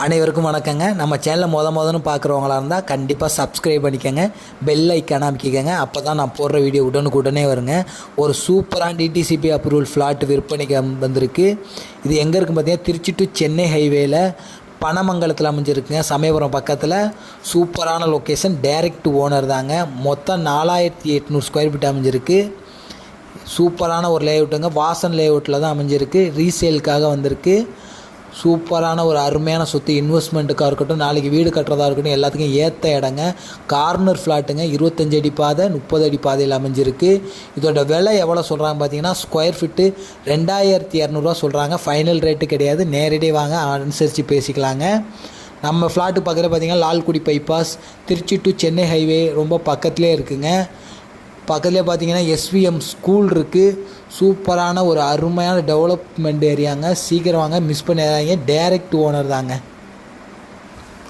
அனைவருக்கும் வணக்கங்க. நம்ம சேனலை முதன்னு பார்க்குறவங்களா இருந்தால் கண்டிப்பாக சப்ஸ்கிரைப் பண்ணிக்கோங்க, பெல் ஐக்கான அமைக்கிக்கங்க. அப்போ தான் நான் போடுற வீடியோ உடனே வருங்க. ஒரு சூப்பரான டிடிசிபி அப்ரூவல் ஃப்ளாட் விற்பனைக்கு வந்திருக்கு. இது எங்கே இருக்குன்னு பார்த்தீங்கன்னா, திருச்சி டு சென்னை ஹைவேல பனமங்கலத்தில் அமைஞ்சிருக்குங்க. சமயபுரம் பக்கத்தில் சூப்பரான லொக்கேஷன், டைரக்ட் ஓனர் தாங்க. மொத்தம் 4800 ஸ்கொயர் ஃபீட் அமைஞ்சிருக்கு. சூப்பரான ஒரு லேஅவுட்டுங்க. வாசன் லேஅவுட்டில் தான் அமைஞ்சிருக்கு. ரீசேலுக்காக வந்திருக்கு. சூப்பரான ஒரு அருமையான சொத்து, இன்வெஸ்ட்மெண்ட்டுக்காக இருக்கட்டும், நாளைக்கு வீடு கட்டுறதா இருக்கட்டும், எல்லாத்துக்கும் ஏற்ற இடங்க. கார்னர் ஃப்ளாட்டுங்க. 25 அடி பாதை, 30 அடி பாதையில் அமைஞ்சிருக்கு. இதோட விலை எவ்வளோ சொல்கிறாங்க பார்த்தீங்கன்னா, ஸ்கொயர் ஃபீட்டு 2200 சொல்கிறாங்க. ஃபைனல் ரேட்டு கிடையாது, நேரடி வாங்க அனுசரித்து பேசிக்கலாங்க. நம்ம ஃப்ளாட்டு பக்கத்தில் பார்த்தீங்கன்னா Lalgudi bypass, Trichy to Chennai highway ரொம்ப பக்கத்துலேயே இருக்குங்க. பக்கத்துலேயே பார்த்தீங்கன்னா எஸ்விஎம் ஸ்கூல் இருக்குது. சூப்பரான ஒரு அருமையான டெவலப்மெண்ட் ஏரியாங்க. சீக்கிரம் வாங்க, மிஸ் பண்ணிடாதீங்க. டைரக்ட் ஓனர் தாங்க.